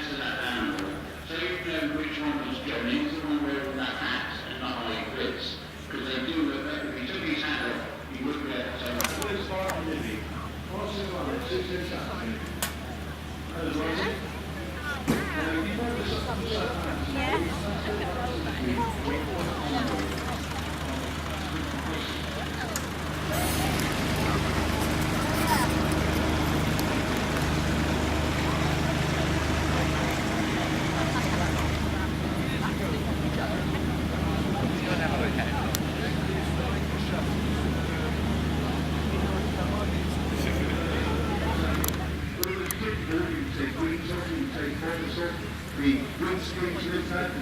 center that down. So you know which one was going into the one wearing that hat and not how he fits. Because they do, if he took his hat off, he wouldn't be able to take it. The windscreens with that, the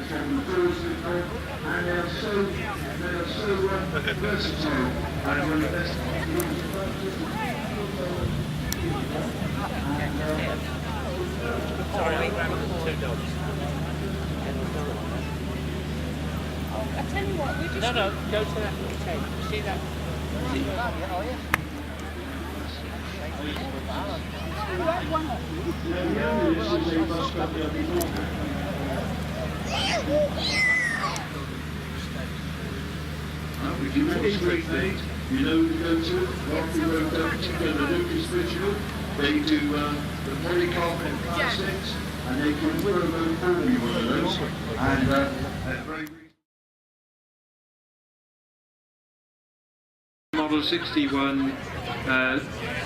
doors with that, and they are so versatile. And one of the best Sorry, I grabbed 2 dogs. I tell you what, we just... No, go to that tent. See that? If you want a street made, you know who to go to. After you go to the Lucas Visual, they do the polycarbonate plastics, and they can put you one of those. And very Model 61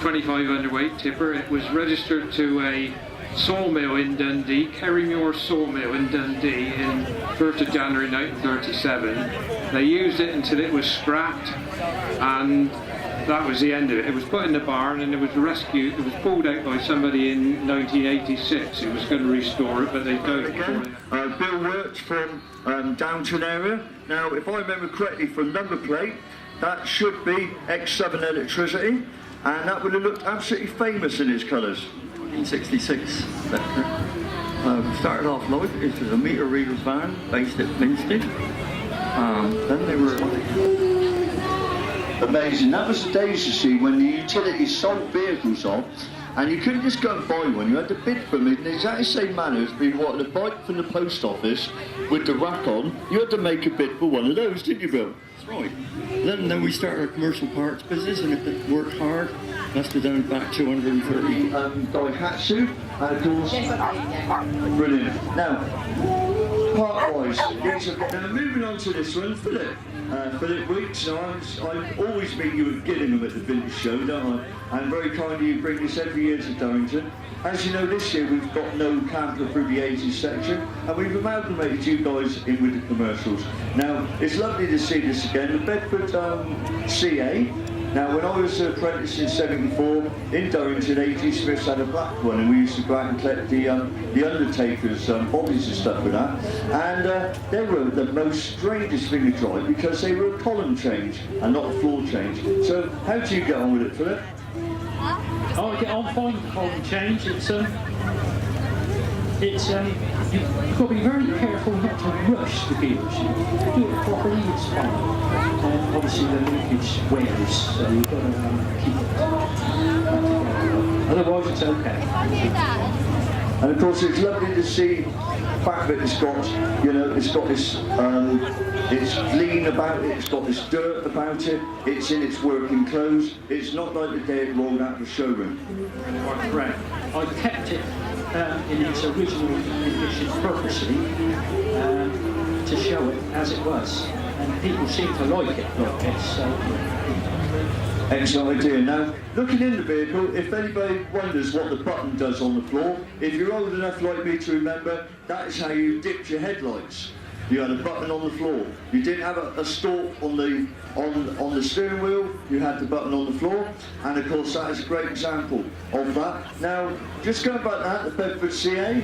25 underweight tipper. It was registered to a sawmill in Dundee, Kerrymore Sawmill in Dundee, in 1st of January 1937. They used it until it was scrapped, and that was the end of it. It was put in the barn and it was rescued. It was pulled out by somebody in 1986 who was going to restore it, but they died before it. Bill works from Downton area. Now, if I remember correctly from number plate, that should be X7 electricity, and that would have looked absolutely famous in its colours. 1966 Bedford. Started off life, it was a meter reader's van based at Minstead. Then they were... Amazing. That was the days, you see, when the utilities sold vehicles off, and you couldn't just go and buy one. You had to bid for them in the exact same manner as being wanting a bike from the post office with the rack on. You had to make a bid for one of those, didn't you, Bill? That's right. Then we started our commercial parts business, and it worked hard. Must have done back 230. Daihatsu, and of course, brilliant. Now, part-wise, now moving on to this one, Philip. Philip Weeks, now I always meet you at Gillingham at the Village Show, don't I? And very kindly you bring this every year to Durrington. As you know, this year we've got no camper through the 80s section, and we've amalgamated you guys in with the commercials. Now, it's lovely to see this again. The Bedford CA. Now, when I was an apprentice in '74 in Durrington, 80 Smiths had a black one, and we used to go out and collect the undertakers' bodies and stuff with that. And they were the most strangest thing to drive because they were a column change and not a floor change. So, how do you get on with it, Philip? Oh, I get on fine with the column change. You've got to be very careful not to rush the gears. If you do it properly, it's fine. And obviously the linkage wears, so you've got to keep it together. Otherwise it's okay. And of course it's lovely to see the fact that it's got, you know, it's got this, it's lean about it, it's got this dirt about it, it's in its working clothes, it's not like the day it rolled out of the showroom. Correct. I kept it in its original condition purposely to show it as it was, and people seem to like it like this. So. Excellent idea. Now, looking in the vehicle, if anybody wonders what the button does on the floor, if you're old enough like me to remember, that is how you dipped your headlights. You had a button on the floor. You didn't have a stalk on the steering wheel. You had the button on the floor, and of course that is a great example of that. Now, just going back that, the Bedford CA.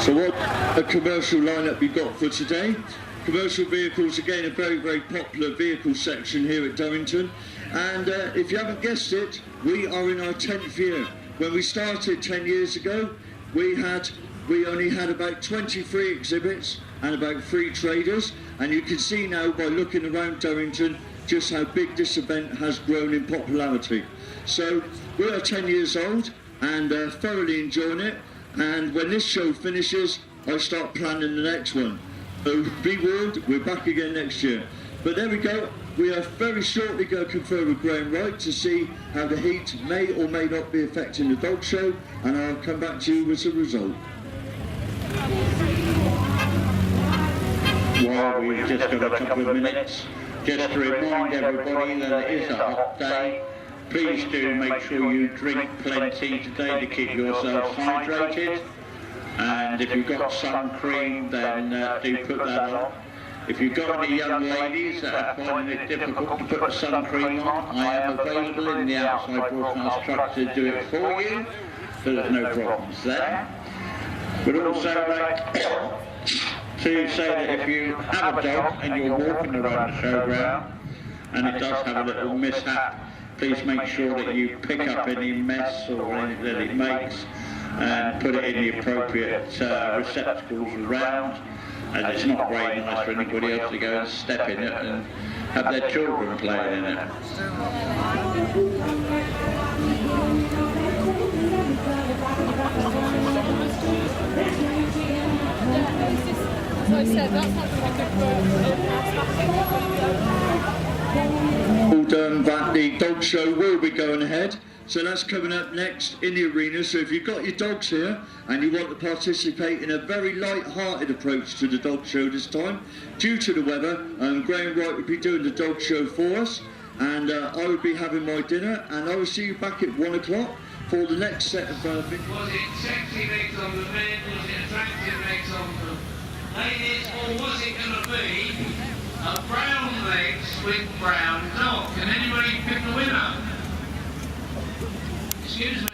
So what a commercial lineup we've got for today. Commercial vehicles, again, a very, very popular vehicle section here at Durrington. And if you haven't guessed it, we are in our 10th year. When we started 10 years ago, we only had about 23 exhibits and about 3 traders, and you can see now by looking around Durrington just how big this event has grown in popularity. So we are 10 years old and thoroughly enjoying it, and when this show finishes I start planning the next one. So be warned, we're back again next year. But there we go, we are very shortly going to confer with Graham Wright to see how the heat may or may not be affecting the dog show, and I'll come back to you with the result. Well, we've just got a couple of minutes just to remind everybody that it is a hot day. Please do make sure you drink plenty today to keep yourselves hydrated, and if you've got sun cream then do put that on. If you've got any young ladies that are finding it difficult to put the sun cream on, I am available in the outside broadcast truck to do it for you, so there's no problems there. But also to say that if you have a dog and you're walking around the showground and it does have a little mishap, please make sure that you pick up any mess or anything that it makes and put it in the appropriate receptacles around, and it's not very nice for anybody else to go and step in it and have their children playing in it. As I said, that's not really good That the dog show will be going ahead, so that's coming up next in the arena. So if you've got your dogs here and you want to participate in a very light-hearted approach to the dog show this time, due to the weather, Graham Wright will be doing the dog show for us, and I will be having my dinner, and I will see you back at 1 o'clock for the next set of videos. Was it sexy legs on the men? Was it attractive legs on the ladies? Or was it going to be a brown legs with brown dog? Can anybody pick a winner? Excuse me.